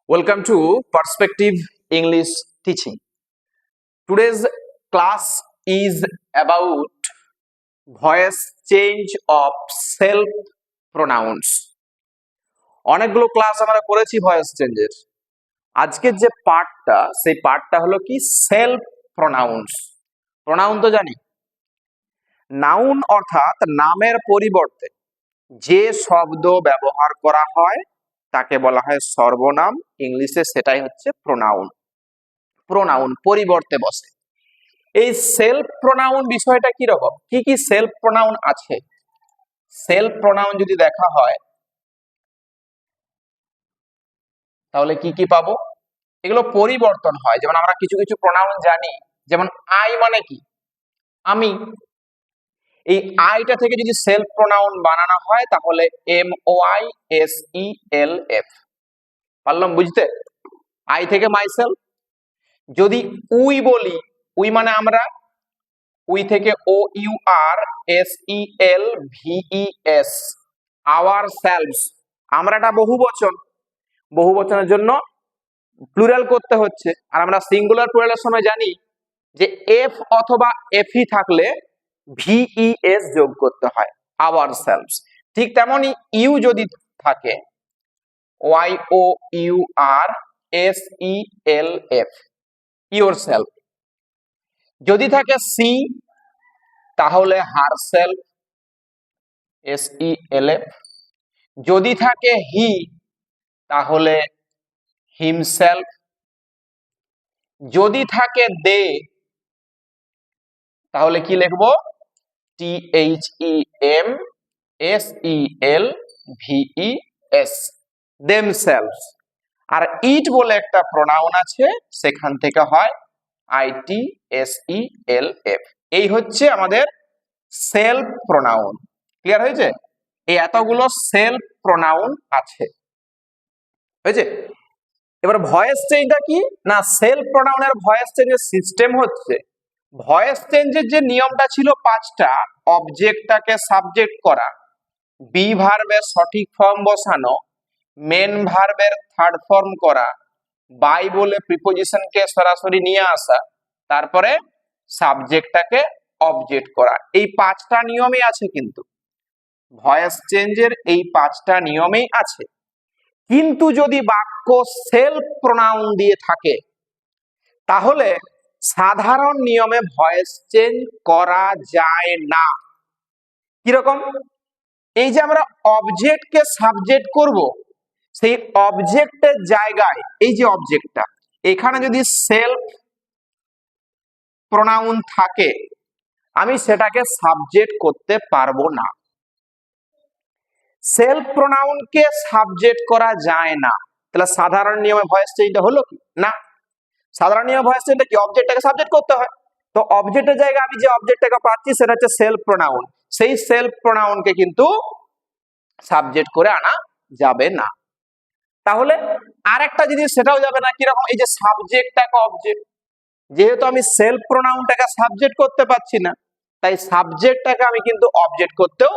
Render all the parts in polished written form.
Welcome to Perspective English Teaching. Today's class is about voice change of self pronouns. অনেকগুলো class আমরা করেছি voice চেঞ্জের। আজকের যে পার্টটা সেই পার্টটা হলো কি সেলফ প্রনাউন্স। প্রনাউন তো জানি, নাউন অর্থাৎ নামের পরিবর্তে যে শব্দ ব্যবহার করা হয় তাকে বলা হয় সর্বনাম, ইংলিশে সেটাই হচ্ছে প্রোনাউন। প্রোনাউন পরিবর্তে বসে। এই সেলফ প্রোনাউন বিষয়টা কি রকম, কি কি সেলফ প্রোনাউন আছে? সেলফ প্রোনাউন যদি দেখা হয় তাহলে কি কি পাবো? এগুলো পরিবর্তন হয়। যেমন আমরা কিছু কিছু প্রোনাউন জানি, যেমন আই মানে কি, আমি। এই আইটা থেকে যদি সেলফ প্রোনাউন বানানো হয় তাহলে MOISELF। পারলাম বুঝতে? আই থেকে মাইসেলফ। যদি উই বলি, উই মানে আমরা, উই থেকে OURSELVES, আওয়ার সেলভস। আমরাটা বহুবচন, বহুবচনের জন্য প্লুরাল করতে হচ্ছে। আর আমরা সিঙ্গুলার প্লুরালের সময় জানি যে এফ অথবা এফই থাকলে VES যোগ করতে হয়, আওয়ার সেলভস। ঠিক তেমনি ইউ যদি থাকে, YOURSELF, ইউর সেলফ। যদি থাকে সি তাহলে হার সেলফ, SELF। যদি থাকে হি তাহলে হিমসেলফ। যদি থাকে দে তাহলে কি লিখবো? THEMSELVES, themselves. আর ইট বলে একটা প্রোনাউন আছে, সেখান থেকে হয় ITSELF। এই হচ্ছে আমাদের সেলফ প্রোনাউন। ক্লিয়ার হয়েছে? এই এতগুলো সেলফ প্রোনাউন আছে, হয়েছে? এবার ভয়েস চেঞ্জটা কি না, সেলফ প্রোনাউনের ভয়েস চেঞ্জের সিস্টেম হচ্ছে, ভয়েস চেঞ্জের যে নিয়মটা ছিল পাঁচটা: অবজেক্টটাকে সাবজেক্ট করা, বি ভার্বের সঠিক ফর্ম বসানো, মেন ভার্বের থার্ড ফর্ম করা, বাই বলে প্রিপোজিশনকে সরাসরি নিয়ে আসা, তারপরে সাবজেক্টটাকে অবজেক্ট করা। এই পাঁচটা নিয়মই আছে, কিন্তু ভয়েস চেঞ্জের এই পাঁচটা নিয়মেই আছে। কিন্তু যদি বাক্য সেলফ প্রোনাউন দিয়ে থাকে তাহলে সাধারণ নিয়মে ভয়েস চেঞ্জ করা যায় না। কিরকম? এই যে আমরা অবজেক্টকে সাবজেক্ট করব, সেই অবজেক্টের জায়গায় এই যে অবজেক্টটা, এখানে যদি সেলফ প্রোনাউন থাকে আমি সেটাকে সাবজেক্ট করতে পারবো না। সেলফ প্রোনাউনকে সাবজেক্ট করা যায় না। তাহলে সাধারণ নিয়মে ভয়েস চেঞ্জটা হলো কি না? সাধারণ নিয়মে ভয়েস চেঞ্জটা কি, অবজেক্টটাকে সাবজেক্ট করতে হয়। তো অবজেক্টের জায়গায় আমি যে অবজেক্টটাকে পাচ্ছি সেটা হচ্ছে সেলফ প্রোনাউন, সেই সেলফ প্রোনাউনকে কিন্তু সাবজেক্ট করে আনা যাবে না। তাহলে আরেকটা জিনিস সেটাও যাবে না, কিরকম? এই যে সাবজেক্টটাকে অবজেক্ট, যেহেতু আমি সেলফ প্রোনাউনটাকে সাবজেক্ট করতে পারছি না, তাই সাবজেক্টটাকে আমি কিন্তু অবজেক্ট করতেও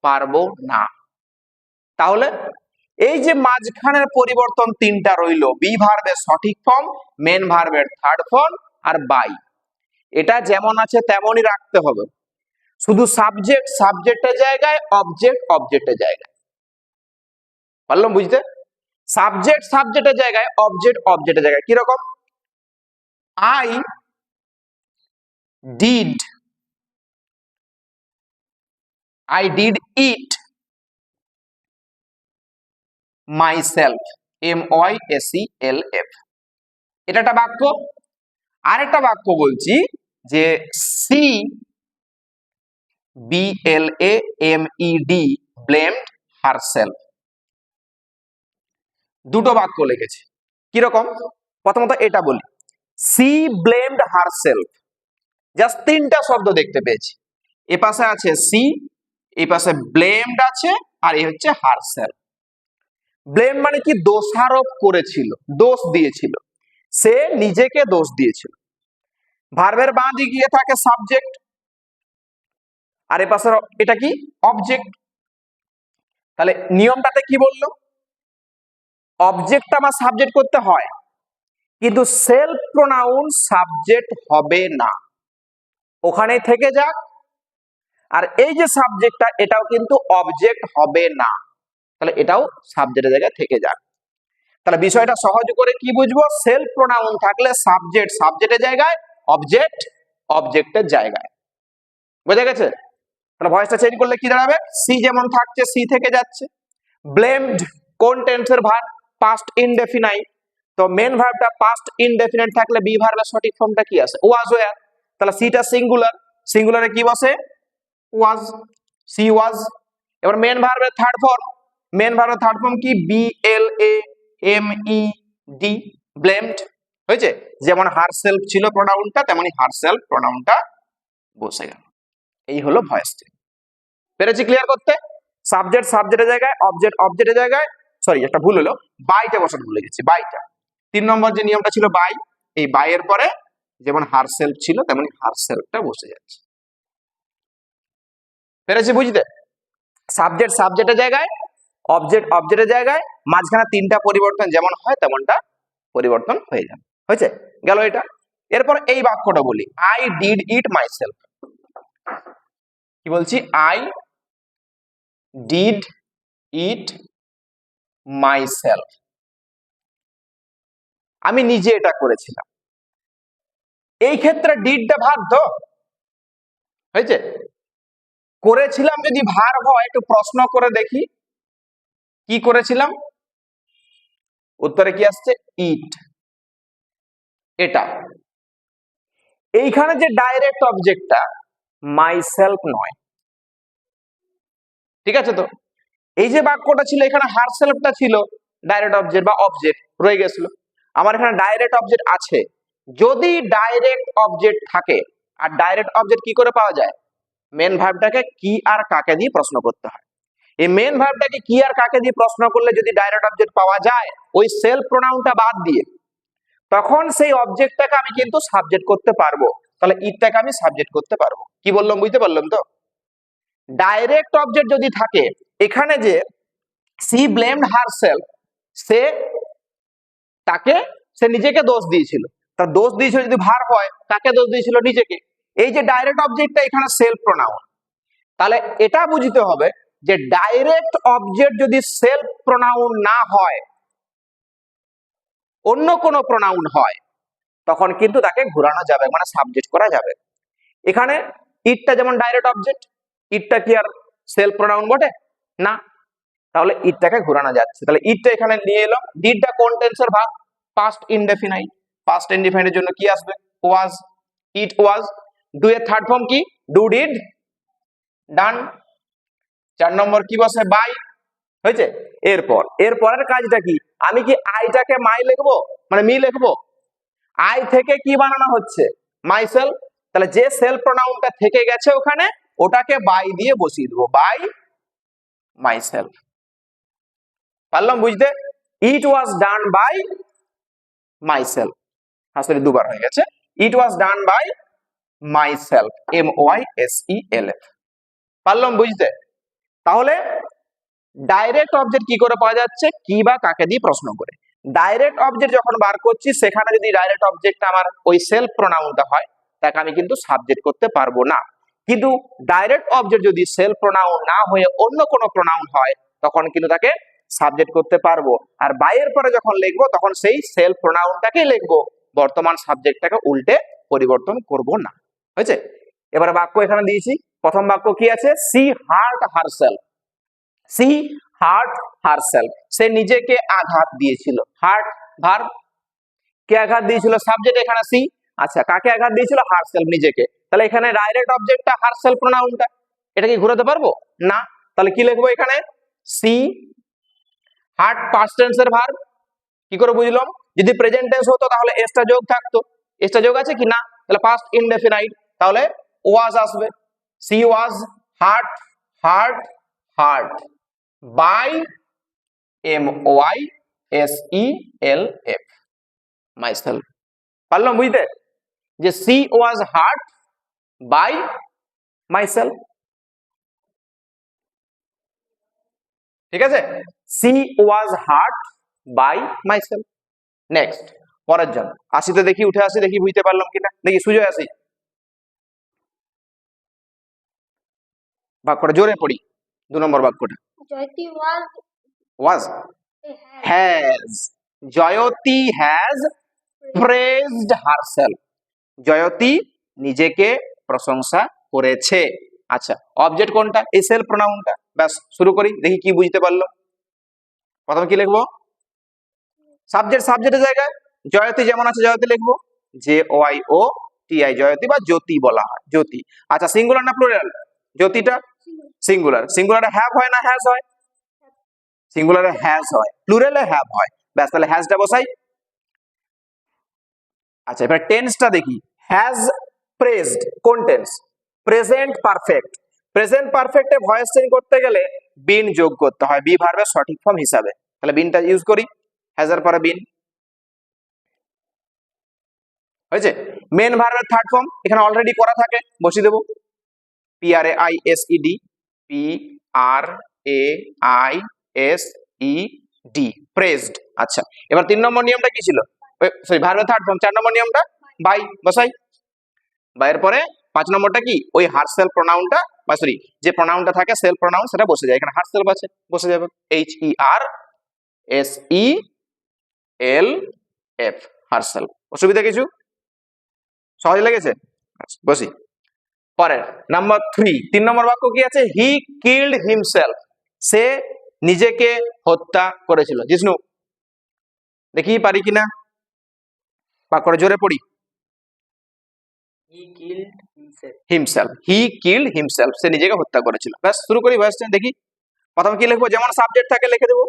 পারবো না। তাহলে এই যে মাঝখানের পরিবর্তন তিনটা রইলো, বি ভার্বের সঠিক ফর্ম, মেন ভার্বের থার্ড ফর্ম আর বাই, এটা যেমন আছে তেমনই রাখতে হবে। শুধু সাবজেক্ট সাবজেক্টের জায়গায়, অবজেক্ট অবজেক্টের জায়গায়। পারলাম বুঝতে? সাবজেক্ট সাবজেক্টের জায়গায়, অবজেক্ট অবজেক্টের জায়গায়। কিরকম? I did it myself, MOISELF। এটা একটা বাক্য। আরেকটা বাক্য বলছি যে সি BLAMED ব্লেমড হারসেলফ। দুটো বাক্য লিখেছি। কিরকম? প্রথমত এটা বলি, সি ব্লেমড হারসেলফ। জাস্ট তিনটা শব্দ দেখতে পেয়েছি। এ পাশে আছে সি, এই পাশে ব্লেমড আছে, আর এই হচ্ছে হারসেলফ। ব্লেম মানে কি? দোষারোপ করেছিল, দোষ দিয়েছিল, সে নিজেকে দোষ দিয়েছিল। ভার্বের বাঁ দিকে গিয়ে থাকে সাবজেক্ট, আর এ পাশে এটা কি? অবজেক্ট। তাহলে নিয়মটাতে কি বললো? অবজেক্ট আমার সাবজেক্ট করতে হয়, কিন্তু সেলফ প্রোনাউন সাবজেক্ট হবে না, ওখানেই থেকে যাক। আর এই যে সাবজেক্টটা এটাও কিন্তু অবজেক্ট হবে না, তাহলে এটাও সাবজেক্টের জায়গায় থেকে যাক। তাহলে বিষয়টা সহজ করে কি বুঝবো, সেলফ প্রোনাউন থাকলে সাবজেক্ট সাবজেক্টের জায়গায়, অবজেক্ট অবজেক্টের জায়গায়। বোঝা গেছে? তাহলে ভয়েসটা চেঞ্জ করলে কি দাঁড়াবে, সি যেমন থাকছে সি থেকে যাচ্ছে। ব্লেমড কোন টেন্সের ভার্ব, পাস্ট ইনডেফিনাইট। তো মেন ভার্বটা পাস্ট ইনডেফিনাইট থাকলে বি ভার্বের সঠিক ফর্মটা কি আছে, ওয়াজ ওয়্যার। তাহলে সিটা সিঙ্গুলার, সিঙ্গুলারে কি বসে, ওয়াজ, সি ওয়াজ। এবার মেন ভার্বের থার্ড ফর্ম, মেন ভার্বের থার্ড ফর্ম কি, B L A M E D, blamed. হয়েছে? যেমন হারসেলফ ছিল প্রোনাউনটা, তেমনি হারসেলফ প্রোনাউনটা বসে গেল। এই হলো ভয়েস চেঞ্জ। পেরেছি ক্লিয়ার করতে? সাবজেক্ট সাবজেক্টের জায়গায়, অবজেক্ট অবজেক্টের জায়গায়, সরি একটা ভুল হলো, বাইটা বসাতে ভুলে গেছি, বাইটা। 3 নম্বর যে নিয়মটা ছিল বাই, এই বাইয়ের পরে যেমন হারসেলফ ছিল তেমনি হারসেলফটা বসে যাচ্ছে। পেরেছি বুঝতে? সাবজেক্ট সাবজেক্টের জায়গায়, অবজেক্ট অবজেক্টের জায়গায়, মাঝখানে 3টা পরিবর্তন যেমন হয় তেমনটা পরিবর্তন হয়ে যাবে। হয়েছে? গেল এটা। এরপর এই বাক্যটা বলি, আই ডিড ইট মাইসেলফ। কি বলছি, আই ডিড ইট মাইসেলফ, আমি নিজে এটা করেছিলাম। এই ক্ষেত্রে ডিডটা ভার্ব তো, হয়েছে? করেছিলাম যদি ভার্ব হয়, একটু প্রশ্ন করে দেখি কি করেছিলাম, উত্তরে কি আসছে, ইট। এটা এইখানে যে ডাইরেক্ট অবজেক্টটা মাইসেলফ নয়, ঠিক আছে? তো এই যে বাক্যটা ছিল এখানে হারসেলফটা ছিল ডাইরেক্ট অবজেক্ট বা অবজেক্ট রয়ে গেছিল, আমার এখানে ডাইরেক্ট অবজেক্ট আছে। যদি ডাইরেক্ট অবজেক্ট থাকে, আর ডাইরেক্ট অবজেক্ট কি করে পাওয়া যায়, মেন ভার্বটাকে কি আর কাকে দিয়ে প্রশ্ন করতে হয়। এই মেন ভার্বটাকে কি আর কাকে দিয়ে প্রশ্ন করলে যদি ডাইরেক্ট অবজেক্ট পাওয়া যায় ওই সেলফ প্রোনাউনটা বাদ দিয়ে, তখন সেই অবজেক্টটাকে আমি কিন্তু সাবজেক্ট করতে পারবো। তাহলে ইটটাকে আমি সাবজেক্ট করতে পারবো। কি বললাম বুঝতে পারলাম তো? ডাইরেক্ট অবজেক্ট যদি থাকে, এখানে যে সি ব্লেমড হারসেলফ, সে তাকে, সে নিজেকে দোষ দিয়েছিল। তার দোষ দিয়েছিল যদি ভার্ব হয়, তাকে দোষ দিয়েছিল নিজেকে। এই যে ডাইরেক্ট অবজেক্টটা এখানে সেলফ প্রোনাউন, তাহলে এটা বুঝতে হবে যে ডাইরেক্ট অবজেক্ট যদি সেলফ প্রোনাউন না হয়, অন্য কোনো প্রোনাউন হয়, তখন কিন্তু তাকে ঘোরানো যাবে, মানে সাবজেক্ট করা যাবে। এখানে ইটটা যেমন ডাইরেক্ট অবজেক্ট, ইটটা কি আর সেলফ প্রোনাউন বটে না, তাহলে ইটটাকে ঘোরানো যাচ্ছে। তাহলে ইটটা এখানে নিয়ে এলো। ডিডটা কোন টেন্সের ভার্ব, পাস্ট ইনডেফিনাইট। পাস্ট ইনডেফিনাইটের জন্য কি আসবে, ওয়াজ, ইট ওয়াজ। ডু এর থার্ড ফর্ম কি, ডু ডিড ডান। 4 নম্বর কি বসে, বাই। হয়েছে? এরপর এর পরের কাজটা কি, আমি কি আইটাকে মাই লিখবো, মানে মি লিখবো, আই থেকে কি বানানো হচ্ছে, মাইসেলফ। তাহলে যে সেলফ প্রোনাউনটা থেকে গেছে ওখানে, ওটাকে বাই দিয়ে বসিয়ে দেবো, বাই মাইসেলফ। পারলাম বুঝতে? ইট ওয়াজ ডান বাই মাইসেলফ, আসলে দুবার হয়ে গেছে, ইট ওয়াজ ডান বাই মাইসেলফ, MYSELF। পারলাম বুঝতে? তাহলে ডাইরেক্ট অবজেক্ট কি করে পাওয়া যাচ্ছে, কি বা কাকে দিয়ে প্রশ্ন করে। ডাইরেক্ট অবজেক্ট যখন বার করছি, সেখানে যদি ডাইরেক্ট অবজেক্ট আমার ওই সেলফ প্রোনাউনটা হয়, তাকে আমি কিন্তু সাবজেক্ট করতে পারবো না। কিন্তু ডাইরেক্ট অবজেক্ট যদি সেলফ প্রোনাউন না হয়ে অন্য কোনো প্রোনাউন হয়, তখন কিন্তু তাকে সাবজেক্ট করতে পারবো। আর বাইয়ের পরে যখন লিখবো, তখন সেই সেলফ প্রোনাউনটাকেই লিখবো, বর্তমান সাবজেক্টটাকে উল্টে পরিবর্তন করব না। হয়েছে? এবারে বাক্য এখানে দিয়েছি। প্রথম বাক্য কি আছে, she hurt herself. She hurt herself, সে নিজেকে আঘাত দিয়েছিল। হার্ট ভার্ব, কে আঘাত দিয়েছিল, সাবজেক্ট এখানে সি। আচ্ছা, কাকে আঘাত দিয়েছিল, হারসেলফ, নিজেকে। তাহলে এখানে ডাইরেক্ট অবজেক্টটা হারসেলফ প্রোনাউনটা, এটা কি ঘোরাতে পারবো না? তাহলে কি লিখবো এখানে, সি হার্ট পাস্ট টেন্সের ভার্ব। কি করে বুঝলাম, যদি প্রেজেন্ট টেন্স হতো তাহলে এসটা যোগ থাকতো, এসটা যোগ আছে কি না, তাহলে পাস্ট ইনডেফিনাইট, তাহলে ওয়াজ আসবে। She was hurt, hurt hurt by MYSELF, myself. পারলাম বুঝতে, যে she was hurt by myself. ঠিক আছে? She was hurt by myself. Next পরের জন আসিতে দেখি, উঠে আসি দেখি বুঝতে পারলাম কিনা, দেখি সুজয় আসি, বাক্যটা জোরে পড়ি, 2 নম্বর বাক্যটা। Jyoti was was has has, Jyoti has praised herself, Jyoti নিজেকে প্রশংসা করেছে। আচ্ছা অবজেক্ট কোনটা? এই সেলফ প্রোনাউনটা। ব্যাস শুরু করি, দেখি কি বুঝতে পারলো। প্রথমে কি লিখবো? সাবজেক্ট, সাবজেক্টের জায়গায় জয়তী যেমন আছে জয়তী লিখবো, JOIOTI, জয়তী বা জ্যোতি বলা হয়, জ্যোতি। আচ্ছা সিঙ্গুলার না প্লুরাল? জ্যোতিটা সিঙ্গুলার, সিঙ্গুলারে হ্যাভ হয় না হ্যাজ হয়? সিঙ্গুলারে হ্যাজ হয়, প্লুরালে হ্যাভ হয়। ব্যাস তাহলে হ্যাজটা বসাই। আচ্ছা এবার টেন্সটা দেখি, হ্যাজ প্রেজড কোন টেন্স? Present perfect. প্রেজেন্ট পারফেক্টে ভয়েস চেঞ্জ করতে গেলে বিন যোগ করতে হয় বি ভার্বের সঠিক ফর্ম হিসাবে, তাহলে বিনটা ইউজ করি, হ্যাজ এর পরে বিন হয়েছে। মেন ভার্বের থার্ড ফর্ম এখানে অলরেডি করা থাকে, বসিয়ে দেবো, PRAISED, PRAISED, প্রেজড। আচ্ছা এবার 3 নম্বর নিয়মটা কি ছিল? সরি ভার্বের থার্ড ফর্ম, 4 নম্বর নিয়মটা বাই, বসাই। বাইয়ের পরে 5 নম্বরটা কি? ওই হারসেলফ প্রোনাউনটা, বা সরি যে প্রোনাউনটা থাকে সেলফ প্রোনাউন সেটা বসে যায়, এখানে হারসেলফ আছে বসে যাবে, HERSELF, হারসেলফ। অসুবিধা কিছু? সহজ লেগেছে? আচ্ছা বসি। পরের নাম্বার 3 নম্বর বাক্য কি আছে? হি কিল্ড হিমসেলফ, সে নিজেকে হত্যা করেছিল। জিষ্ণু দেখি পারি কিনা, বাক্যটা জোরে পড়ি। he killed himself. Himself, he killed himself, সে নিজেকে হত্যা করেছিল। ব্যাস শুরু করি ভয়েসটা দেখি। প্রথমে কি লিখবো? যেমন সাবজেক্ট থাকে লিখে দেবো,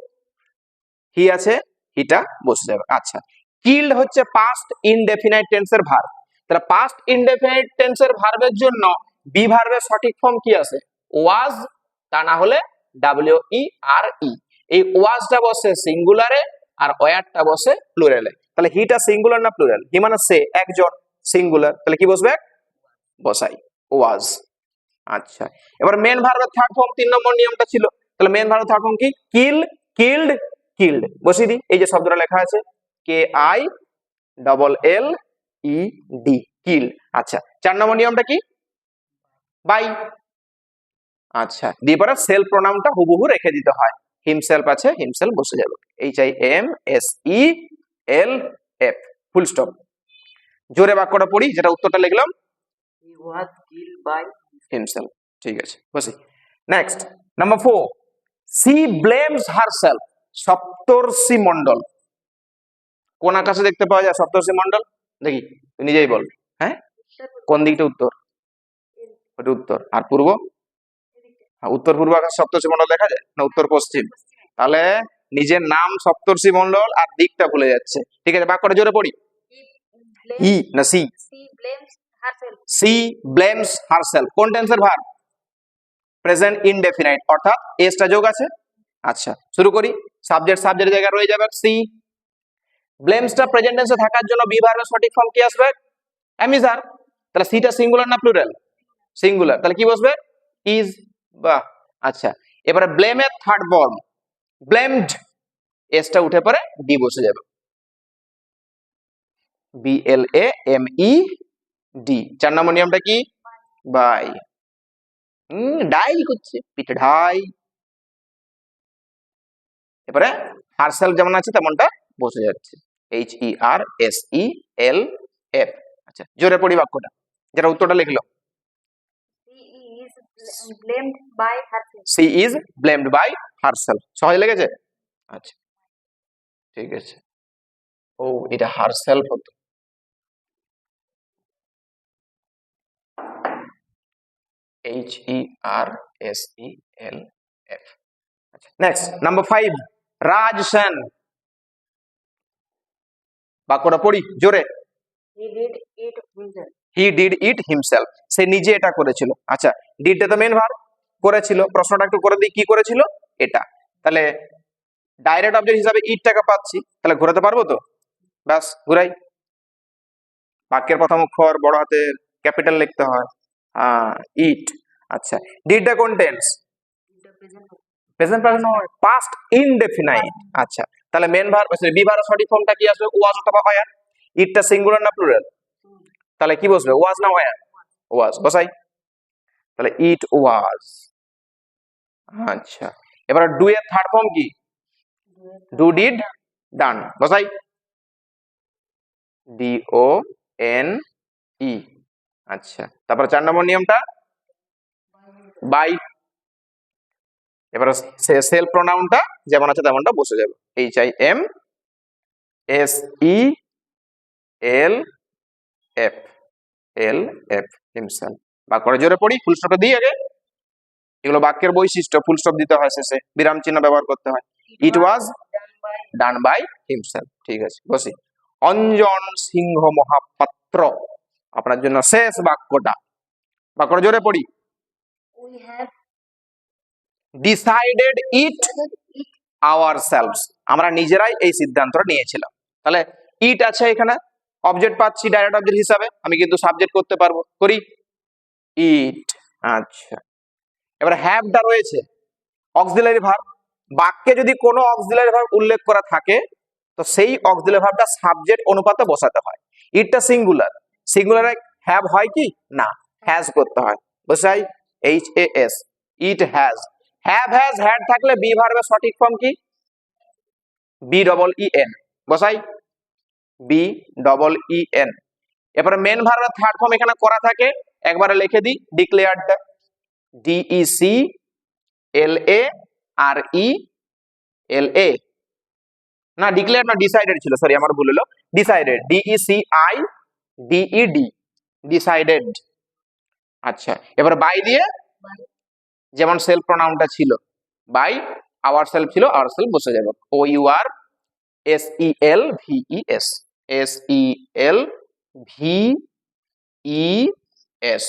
হি আছে, হিটা বসে যাবে। আচ্ছা কিল্ড হচ্ছে পাস্ট ইনডেফিনাইট টেন্সের ভার্ব, তাহলে পাস্ট ইনডেফিনাইট টেন্সের ভার্বের জন্য বি ভার্বের সঠিক ফর্ম কি আছে? ওয়াজ, তা না হলে WERE। এই ওয়াজটা বসে সিঙ্গুলারে আর ওয়ারটা বসে প্লুরালে, তাহলে হিটা সিঙ্গুলার না প্লুরাল? হি মানে সে, একজন, সিঙ্গুলার, তাহলে কি বসবে? বসাই ওয়াজ। আচ্ছা এবার মেন ভার্বের থার্ড ফর্ম 3 নম্বর নিয়মটা ছিল, তাহলে মেন ভার্বের থার্ড ফর্ম কি? কিল, কিল্ড, কিল্ড বসিয়ে দিই, এই যে শব্দটা লেখা আছে KILLED, কিল। আচ্ছা 4 নম্বর নিয়মটা কি? বাই। আচ্ছা দিয়ে পরে সেলফ প্রোনাউনটা হুবহু রেখে দিতে হয়, হিমসেলফ আছে, হিমসেলফ বসে যাবে, HIMSELF, ফুল স্টপ। জোরে বাক্যটা পড়ি, যেটা উত্তরটা লিখলাম, He was killed by himself. ঠিক আছে বসি। Next number 4, she blames herself, Saptarshi Mondal. কোন আকাশে দেখতে পাওয়া যায় সপ্তর্ষি মণ্ডল? দেখি তুই নিজেই বল। হ্যাঁ কোন দিকটা উত্তর? ওটা উত্তর, আর পূর্ব? উত্তর পূর্ব আকাশ সপ্তর্ষি মণ্ডল দেখা যায় না উত্তর পশ্চিম? তাহলে নিজের নাম সপ্তর্ষি মণ্ডল আর দিকটা ভুলে যাচ্ছে। ঠিক আছে বাক্যটা জোরে পড়ি, ই না সি? She blames herself. She blames herself কোন টেন্সের ভার্ব? প্রেজেন্ট ইনডেফিনাইট, অর্থাৎ এসটা যোগ আছে। আচ্ছা শুরু করি, সাবজেক্ট সাবজেক্টের জায়গায় রয়ে যাবে সি, ব্লেমসটা প্রেজেন্ট টেন্সে থাকার জন্য বি ভার্বের সঠিক ফর্ম কি আসবে? অ্যামিজার, তাহলে সিটা সিঙ্গুলার না প্লুরাল? সিঙ্গুলার, তাহলে কি বসবে? ইজ। বাহ। আচ্ছা এবারে ব্লেমের থার্ড ফর্ম ব্লেমড, এসটা উঠে পরে ডি বসে যাবে, BLAMED। 4 নম্বর নিয়মটা কি? বাই। ডাই করছে, পিঠে ঢাই। এবারে হারসেলফ যেমন আছে তেমনটা বসে যাচ্ছে, HERSELF। আচ্ছা জোরে পড়ি বাক্যটা, যেটা উত্তরটা লিখলো, She is blamed by herself. She is blamed by herself. সহজ লেগেছে? আচ্ছা ঠিক আছে। ও এটা হারসেলফ হতো। HERSELF। আচ্ছা নেক্সট নাম্বার 5, রাজ সেন। বাক্যটা পড়ি জোরে, He did it himself. He did it himself, সে নিজে এটা করেছিল। আচ্ছা ডিডটা তো মেন ভার্ব, করেছিল, প্রশ্নটা একটু করে দিই কি করেছিল এটা, তাহলে ডাইরেক্ট অবজেক্ট হিসাবে ইটটাকে পাচ্ছি, তাহলে ঘোরাতে পারবো তো? ব্যাস ঘুরাই, বাক্যের প্রথম অক্ষর বড় হাতের ক্যাপিটাল লিখতে হয়, ইট। আচ্ছা ডিডটা কোন tense? In the present tense. Present perfect নয়, পাস্ট ইনডেফিনাইট। আচ্ছা তাহলে মেন ভার্ব বি ভার্বের সঠিক ফর্মটা কি আসবে? ওয়াজ অথবা ওয়্যার। ইটটা সিঙ্গুলার না প্লুরাল? তাহলে কি বসবে? ওয়াজ না ওয়্যার? ওয়াজ বসাই। তাহলে ইট ওয়াজ। আচ্ছা, এবার ডু এর থার্ড ফর্ম কি? ডু ডিড ডান বসাই। D O N E. আচ্ছা, তারপর 4 নম্বর নিয়মটা বাই। এবার সেলফ প্রোনাউনটা যেমন আছে তেমনটা বসে যাবে। H I am S E L F, L F himself. বাক্য করে জোরে পড়ি, ফুল স্টপটা দিই আগে। এগুলো বাক্যের বৈশিষ্ট্য, ফুল স্টপ দিতে হয় শেষে, বিরাম চিহ্ন ব্যবহার করতে হয়। ইট ওয়াজ ডান বাই হিমসেলফ। ঠিক আছে, বসি। অঞ্জন সিংহ মহাপাত্র, আপনার জন্য শেষ বাক্যটা। বাক্যটা জোরে পড়ি। We have decided it ourselves, আমরা নিজেরাই এই সিদ্ধান্তটা নিয়েছিলাম। তাহলে ইট আছে এখানে, অবজেক্ট পাচ্ছি ডাইরেক্ট অবজেক্ট হিসাবে, আমি কিন্তু সাবজেক্ট করতে পারবো, করি ইট। আচ্ছা, এবার হ্যাভটা রয়েছে অক্সিলারি ভার্ব। বাক্যে যদি কোনো অক্সিলারি ভার্ব উল্লেখ করা থাকে তো সেই অক্সিলারি ভার্বটা সাবজেক্ট অনুপাতে বসাতে হয়। ইটটা সিঙ্গুলার, সিঙ্গুলারে হ্যাভ হয় কি না, হ্যাজ করতে হয়, বসাই H A S, it has. Have has had থাকলে বি ভার্বের সঠিক ফর্ম কি? বি ডবল ই এন বসাই, বি ডবল ই এন। এরপরে মেন ভার্বের থার্ড ফর্ম এখানে করা থাকে, একবারে লিখে দিই ডিক্লেয়ারড, ডিই সি এল এ আর ই এল এ, না ডিক্লেয়ার না ডিসাইডেড ছিল, সরি আমার ভুল হলো, decided, D E C I D E D, decided. আচ্ছা, এবার বাই দিয়ে যেমন সেলফ প্রোনাউনটা ছিল বাই, আওয়ার সেলফ ছিল আওয়ার সেলফ বসে যাবে, O U R S E L V E S, S E L V E S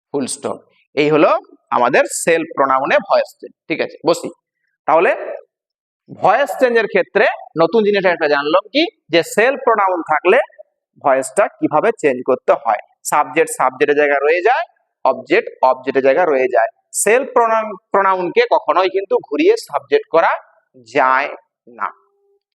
full stop. এই হলো আমাদের সেলফ প্রোনাউনে ভয়েস চেঞ্জ। ঠিক আছে, বসি। তাহলে ভয়েস চেঞ্জের ক্ষেত্রে নতুন জিনিসটা একটা জানলাম কি, যে সেলফ প্রোনাউন থাকলে ভয়েসটা কিভাবে চেঞ্জ করতে হয়। সাবজেক্ট সাবজেক্টের জায়গায় রয়ে যায়, অবজেক্ট অবজেক্টের জায়গায় রয়ে যায়। সেলফ প্রোনাউনকে কখনোই কিন্তু ঘুরিয়ে সাবজেক্ট করা যায় না।